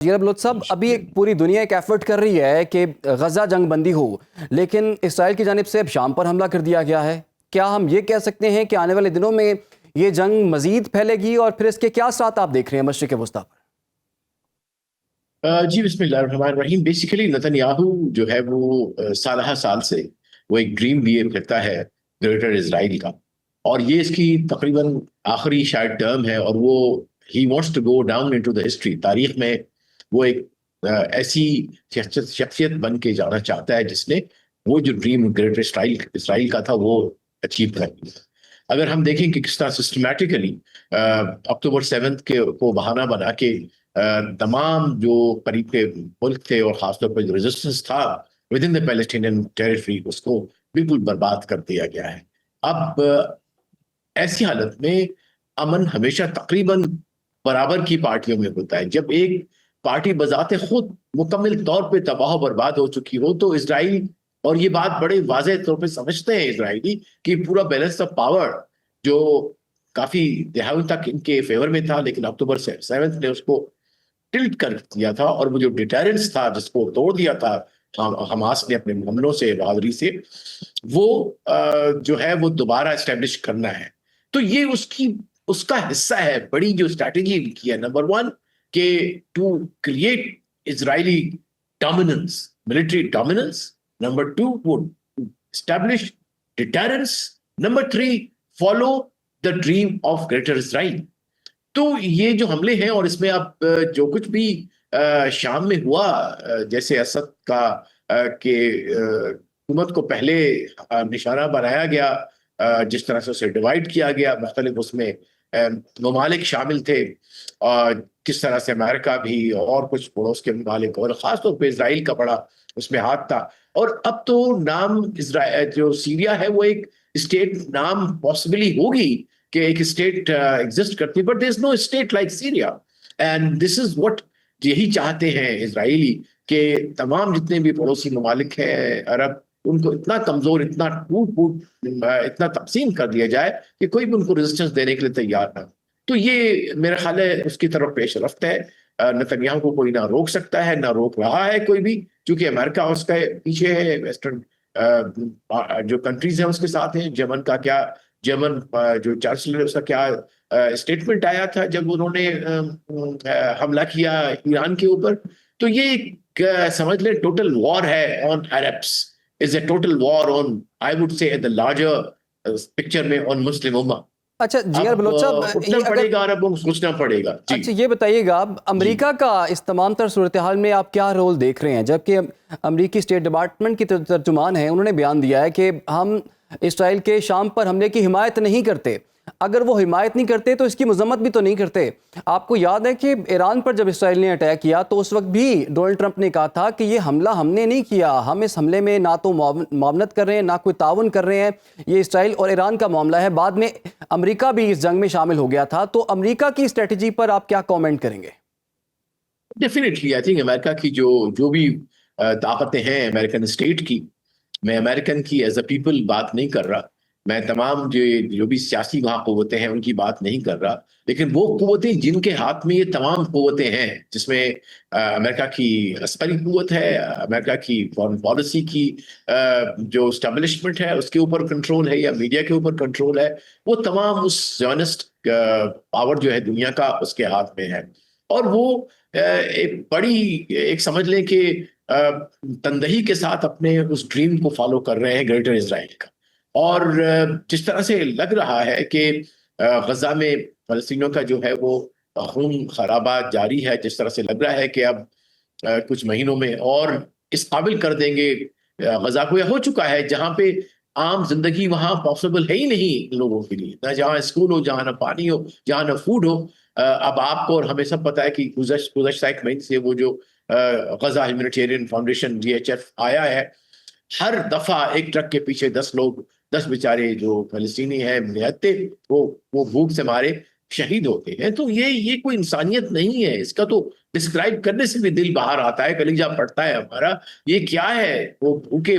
جی بلوچ صاحب، ابھی ایک پوری دنیا ایک ایفرٹ کر رہی ہے کہ غزہ جنگ بندی ہو، لیکن اسرائیل کی جانب سے اب شام پر حملہ کر دیا گیا ہے۔ کیا ہم یہ کہہ سکتے ہیں کہ آنے والے دنوں میں یہ جنگ مزید پھیلے گی، اور پھر اس کے کیا اثرات آپ دیکھ رہے ہیں مشرق وسطیٰ پر؟ جی بسم اللہ الرحمن الرحیم۔ بیسیکلی نتن یاہو جو ہے وہ سالہ سال سے وہ ایک ڈریم لیے پھرتا ہے گریٹر اسرائیل کا، اور یہ اس کی تقریباً آخری شاید ٹرم ہے، اور وہ ہی wants to go down into the history, تاریخ میں وہ ایک ایسی شخصیت بن کے جانا چاہتا ہے جس نے وہ جو ڈریم گریٹر اسرائیل کا تھا وہ اچیو کر لیا۔ اگر ہم دیکھیں کہ کس طرح سسٹمیٹیکلی اکتوبر 7 کو بہانہ بنا کے تمام جو قریب کے ملک تھے، اور خاص طور پر جو ریزسٹنس تھا within the Palestinian territory, اس کو بالکل برباد کر دیا گیا ہے۔ اب ایسی حالت میں امن ہمیشہ تقریباً برابر کی پارٹیوں میں ہوتا ہے۔ جب ایک پارٹی بذات خود مکمل طور پہ تباہ و برباد ہو چکی ہو، تو اسرائیل، اور یہ بات بڑے واضح طور پہ سمجھتے ہیں اسرائیلی، کہ پورا بیلنس آف پاور جو کافی دہائیوں تک ان کے فیور میں تھا، لیکن اکتوبر 7 نے اس کو ٹلٹ کر دیا تھا، اور وہ جو ڈیٹرنس تھا جس کو توڑ دیا تھا حماس نے اپنے حملوں سے، بہادری سے، وہ جو ہے وہ دوبارہ اسٹیبلش کرنا ہے۔ تو یہ اس کا حصہ ہے، بڑی جو اسٹریٹجی کی ہے۔ نمبر 1 کہ to create Israeli dominance, military dominance. Number 2 وہ establish deterrence. Number 3 follow the dream of greater Israel. تو یہ جو حملے ہیں، اور اس میں اب جو کچھ بھی شام میں ہوا، جیسے اسد کا کہ حکومت کو پہلے نشانہ بنایا گیا، جس طرح سے اسے ڈیوائیڈ کیا گیا، مختلف اس میں ممالک شامل تھے، اور کس طرح سے امریکہ بھی اور کچھ پڑوس کے ممالک، اور خاص طور پہ اسرائیل کا بڑا اس میں ہاتھ تھا۔ اور اب تو نام جو سیریا ہے وہ ایک اسٹیٹ نام پاسبلی ہوگی کہ ایک اسٹیٹ ایگزسٹ کرتی ہے، but there is no state like Syria, and this is what یہی چاہتے ہیں اسرائیلی، کہ تمام جتنے بھی پڑوسی ممالک ہیں عرب، ان کو اتنا کمزور، اتنا اتنا تقسیم کر دیا جائے کہ کوئی بھی ان کو ریزسٹنس دینے کے لیے تیار نہ۔ تو یہ میرا خیال ہے اس کی طرف پیش رفت ہے۔ نتن یاہو کو کوئی نہ روک سکتا ہے، نہ روک رہا ہے کوئی بھی، کیونکہ امریکہ اس کا پیچھے ہے، ویسٹرن جو کنٹریز ہیں اس کے ساتھ ہیں۔ جرمن جو چانسلر ہے، اس کا کیا اسٹیٹمنٹ آیا تھا جب انہوں نے حملہ کیا ایران کے اوپر؟ تو یہ سمجھ لیں ٹوٹل وار ہے on Arabs, is a total war on, I would say the larger picture میں آن مسلم امہ۔ اچھا جی بلوچ صاحب، اٹھنا پڑے گا عربوں کو، سوچنا پڑے گا۔ اچھا یہ بتائیے گا، امریکہ کا اس تمام تر صورتحال میں آپ کیا رول دیکھ رہے ہیں؟ جبکہ امریکی اسٹیٹ ڈپارٹمنٹ کی ترجمان ہیں، انہوں نے بیان دیا ہے کہ ہم اسرائیل کے شام پر حملے کی حمایت نہیں کرتے۔ اگر وہ حمایت نہیں کرتے تو اس کی مذمت بھی تو نہیں کرتے۔ آپ کو یاد ہے کہ ایران پر جب اسرائیل نے اٹیک کیا تو اس وقت بھی ڈونلڈ ٹرمپ نے کہا تھا کہ یہ حملہ ہم نے نہیں کیا، ہم اس حملے میں نہ تو معاونت کر رہے ہیں، نہ کوئی تعاون کر رہے ہیں، یہ اسرائیل اور ایران کا معاملہ ہے۔ بعد میں امریکہ بھی اس جنگ میں شامل ہو گیا تھا۔ تو امریکہ کی اسٹریٹجی پر آپ کیا کامنٹ کریں گے؟ ڈیفینیٹلی آئی تھنک امریکہ کی جو بھی طاقتیں ہیں امریکن اسٹیٹ کی، میں امریکن کی ایز اے پیپل بات نہیں کر رہا، میں تمام جو بھی سیاسی وہاں قوتیں ہیں ان کی بات نہیں کر رہا، لیکن وہ قوتیں جن کے ہاتھ میں یہ تمام قوتیں ہیں، جس میں امریکہ کی عسکری قوت ہے، امریکہ کی فارن پالیسی کی جو اسٹیبلشمنٹ ہے اس کے اوپر کنٹرول ہے، یا میڈیا کے اوپر کنٹرول ہے، وہ تمام اس زیونسٹ پاور جو ہے دنیا کا اس کے ہاتھ میں ہے۔ اور وہ ایک بڑی ایک سمجھ لیں کہ تندہی کے ساتھ اپنے اس ڈریم کو فالو کر رہے ہیں گریٹر اسرائیل کا۔ اور جس طرح سے لگ رہا ہے کہ غزہ میں فلسطینیوں کا جو ہے وہ خون خرابات جاری ہے، جس طرح سے لگ رہا ہے کہ اب کچھ مہینوں میں اور اس قابل کر دیں گے غزہ کو، یا ہو چکا ہے، جہاں پہ عام زندگی وہاں پاسبل ہے ہی نہیں لوگوں کے لیے، نہ جہاں اسکول ہو، جہاں نہ پانی ہو، جہاں نہ فوڈ ہو۔ اب آپ کو اور ہمیں سب پتا ہے کہ گزشتہ ایک مہینے سے وہ جو غزہ ہیومینیٹیرین فاؤنڈیشن GHF آیا ہے، ہر دفعہ ایک ٹرک کے پیچھے 10 لوگ، 10 بیچارے جو فلسطینی ہیں نہتے، وہ بھوک سے مارے شہید ہوتے ہیں۔ تو یہ کوئی انسانیت نہیں ہے، اس کا تو ڈسکرائب کرنے سے بھی دل باہر آتا ہے، کلیجہ پڑتا ہے ہمارا۔ یہ کیا ہے؟ وہ بھوکے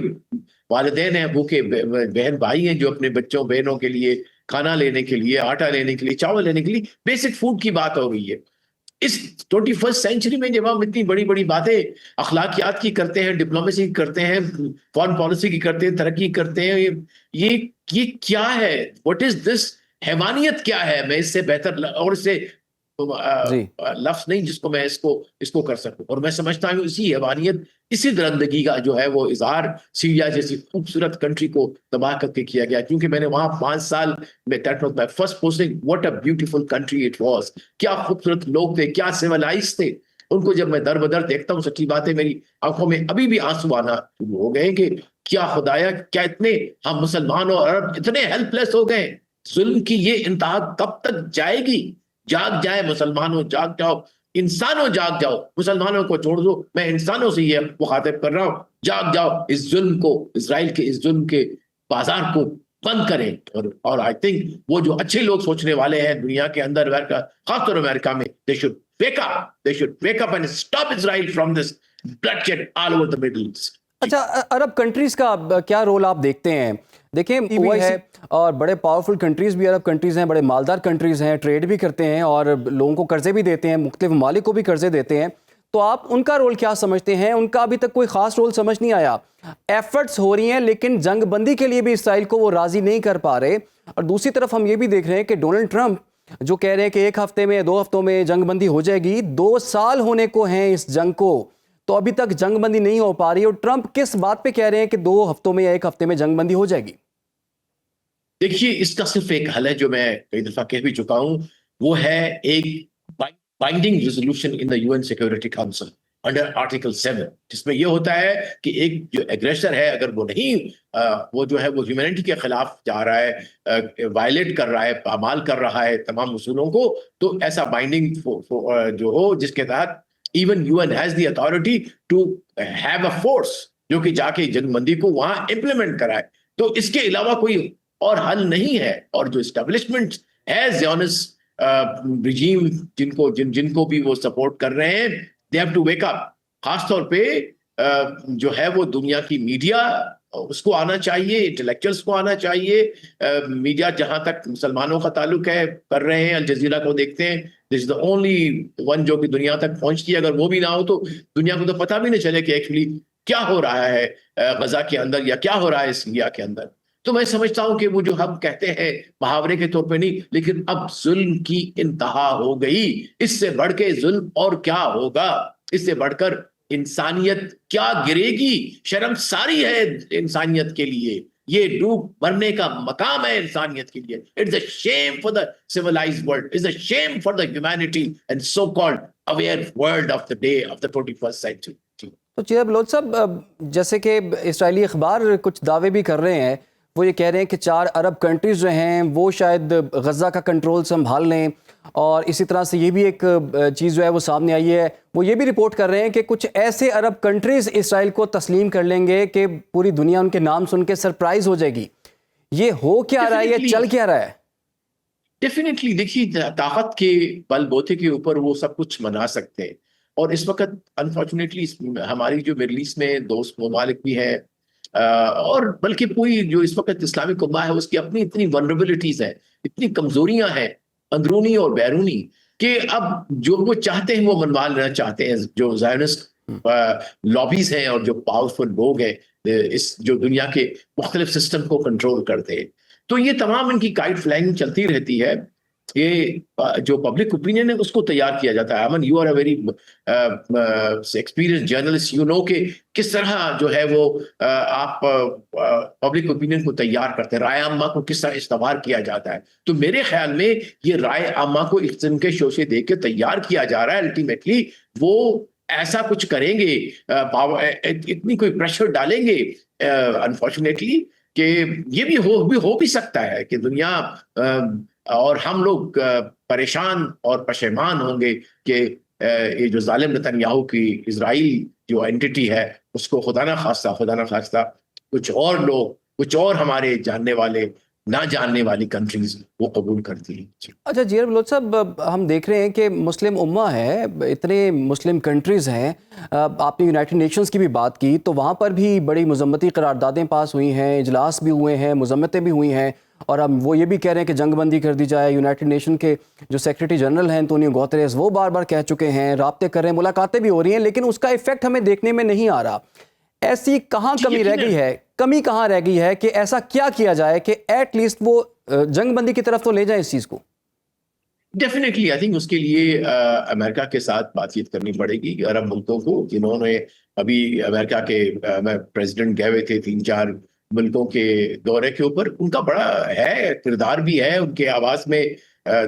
والدین ہیں، بھوکے بہن بھائی ہیں جو اپنے بچوں بہنوں کے لیے کھانا لینے کے لیے، آٹا لینے کے لیے، چاول لینے کے لیے، بیسک فوڈ کی بات ہو رہی ہے۔ اس 21 سینچری میں جب ہم اتنی بڑی بڑی باتیں اخلاقیات کی کرتے ہیں، ڈپلومیسی کی کرتے ہیں، فارن پالیسی کی کرتے ہیں، ترقی کرتے ہیں، یہ کیا ہے؟ واٹ از دس؟ حیوانیت کیا ہے؟ میں اس سے بہتر اور اس سے جی لفظ نہیں جس کو میں اس کو کر سکوں. اور میں سمجھتا ہوں اسی حیوانیت، اسی درندگی کا جو ہے وہ اظہار سیریا جیسی خوبصورت کنٹری کو تباہ کر کے کیا گیا. کیونکہ میں نے وہاں 5 سال میں that was my first posting. What a beautiful country it was. کیا خوبصورت لوگ تھے، کیا سیولائز تھے. ان کو جب میں در بدر دیکھتا ہوں، سچی بات ہے میری آنکھوں میں ابھی بھی آنسو آنا شروع ہو گئے کہ کیا خدایا، کیا اتنے ہم مسلمان اور عرب اتنے ہیلپ لیس ہو گئے. ظلم کی یہ انتہا کب تک جائے گی؟ جاگ جائے مسلمانوں، جاگ جاؤ انسانوں، جاگ جاؤ. مسلمانوں کو چھوڑ دو، میں انسانوں سے یہ مخاطب کر رہا ہوں. جاگ جاؤ، اس ظلم کو، اسرائیل کے اس ظلم کے بازار کو بند کریں. اور آئی تھنک وہ جو اچھے لوگ سوچنے والے ہیں دنیا کے اندر، امریکہ، خاص طور امریکہ میں، they should wake up and stop Israel from this bloodshed all over the Middle East. اچھا، عرب کنٹریز کا کیا رول آپ دیکھتے ہیں؟ دیکھیں ہے اور بڑے پاورفل کنٹریز بھی عرب کنٹریز ہیں، بڑے مالدار کنٹریز ہیں، ٹریڈ بھی کرتے ہیں اور لوگوں کو قرضے بھی دیتے ہیں، مختلف ممالک کو بھی قرضے دیتے ہیں. تو آپ ان کا رول کیا سمجھتے ہیں؟ ان کا ابھی تک کوئی خاص رول سمجھ نہیں آیا. ایفرٹس ہو رہی ہیں لیکن جنگ بندی کے لیے بھی اسرائیل کو وہ راضی نہیں کر پا رہے. اور دوسری طرف ہم یہ بھی دیکھ رہے ہیں کہ ڈونلڈ ٹرمپ جو کہہ رہے ہیں کہ 1 ہفتے میں 2 ہفتوں میں جنگ بندی ہو جائے گی، 2 سال ہونے کو ہیں اس جنگ کو، تو ابھی تک جنگ بندی نہیں ہو پا رہی. اور ٹرمپ کس بات پہ کہہ رہے ہیں کہ 2 ہفتوں میں یا 1 ہفتے میں جنگ بندی ہو جائے گی؟ دیکھیے، اس کا صرف ایک حل ہے جو میں کئی دفعہ کہہ بھی چکا ہوں، وہ ہے ایک binding resolution in the UN security council under article 7، جس میں یہ ہوتا ہے کہ ایک جو ایگریسر ہے، اگر وہ نہیں وہ جو ہے وہ ہیومینٹی کے خلاف جا رہا ہے، وائلیٹ کر رہا ہے، پامال کر رہا ہے تمام اصولوں کو، تو ایسا بائنڈنگ جو ہو جس کے تحت even UN has the authority to have a force جو کہ جا کے جنگ بندی کو وہاں امپلیمنٹ کرائے. تو اس کے علاوہ کوئی اور حل نہیں ہے. اور جو اسٹیبلشمنٹ ہے زیونسٹ رجیم، جن کو بھی وہ سپورٹ کر رہے ہیں، they have to wake up. خاص طور پہ جو ہے وہ دنیا کی میڈیا، اس کو آنا چاہیے، انٹلیکچوئلس کو آنا چاہیے. میڈیا جہاں تک مسلمانوں کا تعلق ہے کر رہے ہیں، الجزیرہ کو دیکھتے ہیں، دس از دا اونلی ون جو کہ دنیا تک پہنچتی ہے. اگر وہ بھی نہ ہو تو دنیا کو تو پتہ بھی نہ چلے کہ ایکچولی کیا ہو رہا ہے غزہ کے اندر یا کیا ہو رہا ہے سیریا کے اندر. تو میں سمجھتا ہوں کہ وہ جو ہم کہتے ہیں محاورے کے طور پہ نہیں، لیکن اب ظلم کی انتہا ہو گئی. اس سے بڑھ کے ظلم اور کیا ہوگا؟ اس سے بڑھ کر انسانیت کیا گرے گی؟ شرم ساری ہے انسانیت کے لیے، یہ ڈوب مرنے کا مقام ہے انسانیت کے لیے. It's a shame for the civilized world, it's a shame for the humanity and so called aware world of the day of the 21st century. تو چیرہ بلوچ صاحب، جیسے کہ اسرائیلی اخبار کچھ دعوے بھی کر رہے ہیں، وہ یہ کہہ رہے ہیں کہ 4 عرب کنٹریز جو ہیں وہ شاید غزہ کا کنٹرول سنبھال لیں. اور اسی طرح سے یہ بھی ایک چیز جو ہے وہ سامنے آئی ہے، وہ یہ بھی رپورٹ کر رہے ہیں کہ کچھ ایسے عرب کنٹریز اسرائیل کو تسلیم کر لیں گے کہ پوری دنیا ان کے نام سن کے سرپرائز ہو جائے گی. یہ ہو کیا رہا ہے، یہ چل کیا رہا ہے؟ ڈیفینیٹلی دیکھیے، طاقت کے بل بوتے کے اوپر وہ سب کچھ منا سکتے ہیں. اور اس وقت انفارچونیٹلی ہماری جو مڈل ایسٹ میں دوست ممالک بھی ہیں، اور بلکہ پوری جو اس وقت اسلامک امہ ہے، اس کی اپنی اتنی ولنریبلٹیز ہیں، اتنی کمزوریاں ہیں اندرونی اور بیرونی، کہ اب جو وہ چاہتے ہیں وہ منوا لینا چاہتے ہیں. جو زائنسٹ لابیز ہیں اور جو پاورفل لوگ ہیں اس جو دنیا کے مختلف سسٹم کو کنٹرول کرتے ہیں، تو یہ تمام ان کی گائیڈ فلائنگ چلتی رہتی ہے. یہ جو پبلک اوپینین ہے اس کو تیار کیا جاتا ہے. Aman, you are a very experience journalist, you know کہ کس طرح جو ہے وہ آپ پبلک اوپینین کو تیار کرتے ہیں، رائے عامہ کو کس طرح استوار کیا جاتا ہے. تو میرے خیال میں یہ رائے عامہ کو اس قسم کے شوشے دے کے تیار کیا جا رہا ہے. الٹیمیٹلی وہ ایسا کچھ کریں گے، اتنی کوئی پریشر ڈالیں گے انفارچونیٹلی کہ یہ بھی ہو بھی سکتا ہے کہ دنیا اور ہم لوگ پریشان اور پشیمان ہوں گے کہ یہ جو ظالم نتنیاہو کی اسرائیل جو اینٹی ہے اس کو خدا نہ خواستہ کچھ اور لوگ، کچھ اور ہمارے جاننے والے نہ جاننے والی کنٹریز وہ قبول کرتی ہیں. اچھا جیر بلوچ صاحب، ہم دیکھ رہے ہیں کہ مسلم امہ ہے، اتنے مسلم کنٹریز ہیں. آپ نے یونائٹڈ نیشنز کی بھی بات کی، تو وہاں پر بھی بڑی مذمتی قراردادیں پاس ہوئی ہیں، اجلاس بھی ہوئے ہیں، مذمتیں بھی ہوئی ہیں، اور ہم وہ یہ بھی کہہ رہے ہیں کہ جنگ بندی کر دی جائے. یونائٹڈ نیشن کے جو سیکریٹری جنرل ہیں انطونیو گوتریس، وہ بار بار کہہ چکے ہیں، رابطے کر رہے ہیں، ملاقاتیں بھی ہو رہی ہیں، لیکن اس کا ایفیکٹ ہمیں دیکھنے میں نہیں آ رہا. ایسی کہاں کمی رہ گئی ہے، کمی کہاں رہ گئی ہے کہ ایسا کیا جائے کہ ایٹ لیسٹ وہ جنگ بندی کی طرف تو لے جائیں اس چیز کو؟ ڈیفینیٹلی آئی تھنک اس کے لیے امریکہ کے ساتھ بات چیت کرنی پڑے گی. عرب ملکوں کو، جنہوں نے ابھی امریکہ کے پریزیڈنٹ گئے ہوئے تھے 3-4 ملکوں کے دورے کے اوپر، ان کا بڑا ہے کردار بھی ہے، ان کے آواز میں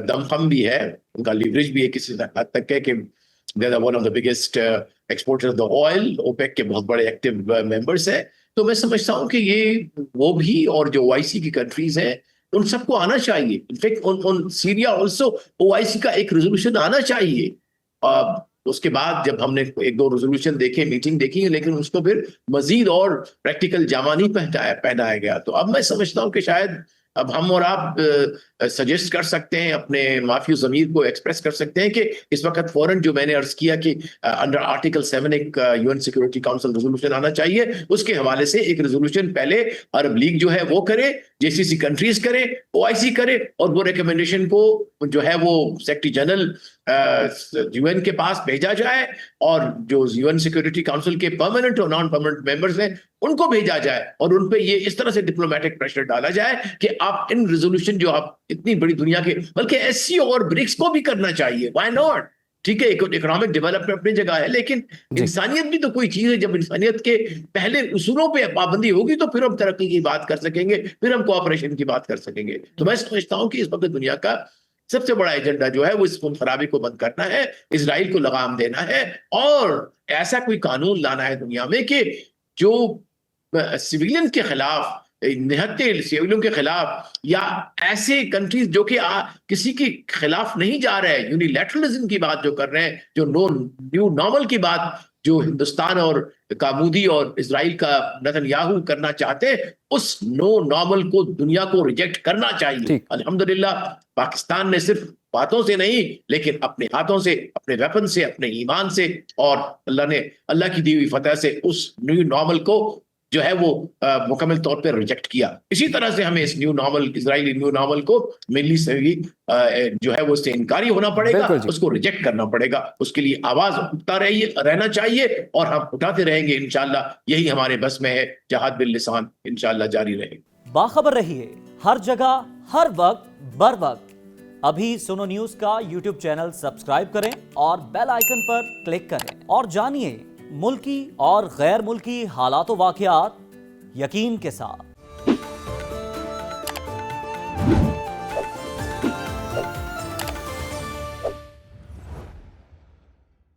دم خم بھی ہے، ان کا لیوریج بھی ہے کسی حد تک ہے کہ they are one of the biggest exporters of the oil. OPEC کے بہت بڑے ایکٹیو ممبرس ہیں. تو میں سمجھتا ہوں کہ یہ وہ بھی اور جو OIC کی کنٹریز ہیں ان سب کو آنا چاہیے. انفیکٹ سیریا آلسو OIC کا ایک ریزولوشن آنا چاہیے. اس کے بعد جب ہم نے 1-2 ریزولوشن دیکھے، میٹنگ دیکھی، لیکن اس کو پھر مزید اور پریکٹیکل جامہ نہیں پہنایا گیا. تو اب میں سمجھتا ہوں کہ شاید اب ہم اور آپ سجیسٹ کر سکتے ہیں، اپنے معافی ضمیر کو ایکسپریس کر سکتے ہیں کہ اس وقت فوراً جو میں نے عرض کیا کہ انڈر آرٹیکل 7 ایک UN سیکورٹی کاؤنسل ریزولوشن آنا چاہیے. اس کے حوالے سے ایک ریزولوشن پہلے عرب لیگ جو ہے وہ کرے، JCC کنٹریز کرے، OIC کرے، اور وہ ریکمنڈیشن کو جو ہے وہ سیکرٹری جنرل UN کے پاس بھیجا جائے، اور جو UN سیکورٹی کاؤنسل کے پرماننٹ اور نان پرماننٹ ممبرز ہیں ان کو بھیجا جائے، اور ان پہ یہ اس طرح سے ڈپلومیٹک پریشر ڈالا جائے کہ آپ ان ریزولوشن جو آپ اتنی بڑی دنیا کے، بلکہ SCO اور برکس کو بھی کرنا چاہیے. Why not? ٹھیک ہے، اکنامک ڈیولپمنٹ اپنی جگہ ہے، لیکن انسانیت بھی تو کوئی چیز ہے. جب انسانیت کے پہلے اصولوں پہ پابندی ہوگی تو پھر ہم ترقی کی بات کر سکیں گے، پھر ہم کوآپریشن کی بات کر سکیں گے. تو میں سمجھتا ہوں کہ اس وقت دنیا کا سب سے بڑا ایجنڈا جو ہے وہ اس خون خرابی کو بند کرنا ہے، اسرائیل کو لگام دینا ہے، اور ایسا کوئی قانون لانا ہے دنیا میں کہ جو سویلین کے خلاف، نہتے سویلوں کے خلاف، یا ایسے کنٹریز جو کہ کسی کے خلاف نہیں جا رہے، یونیلیٹرلزم کی بات جو کر رہے ہیں، جو نیو نارمل کی بات جو ہندوستان اور کامودی اور اسرائیل کا نتن یاہو کرنا چاہتے ہیں، اس نو نارمل کو دنیا کو ریجیکٹ کرنا چاہیے. الحمدللہ پاکستان نے صرف باتوں سے نہیں، لیکن اپنے ہاتھوں سے، اپنے ویپن سے، اپنے ایمان سے، اور اللہ کی دی ہوئی فتح سے اس نیو نارمل کو جو ہے وہ مکمل طور پر ریجیکٹ کیا. اسی طرح سے ہمیں اس نیو نارمل، اسرائیلی نیو نارمل کو ملی سے جو ہے وہ اس سے انکاری ہونا پڑے گا، اس کو ریجیکٹ کرنا پڑے گا. اس کے لیے آواز اٹھتا رہنا چاہیے، اور ہم اٹھاتے رہیں گے انشاءاللہ. یہی ہمارے بس میں ہے، جہاد باللسان انشاءاللہ جاری رہے گا. باخبر رہیے ہر جگہ، ہر وقت، بر وقت. ابھی سنو نیوز کا YouTube چینل سبسکرائب کریں اور بیل آئیکن پر کلک کریں، اور جانیے ملکی اور غیر ملکی حالات و واقعات یقین کے ساتھ.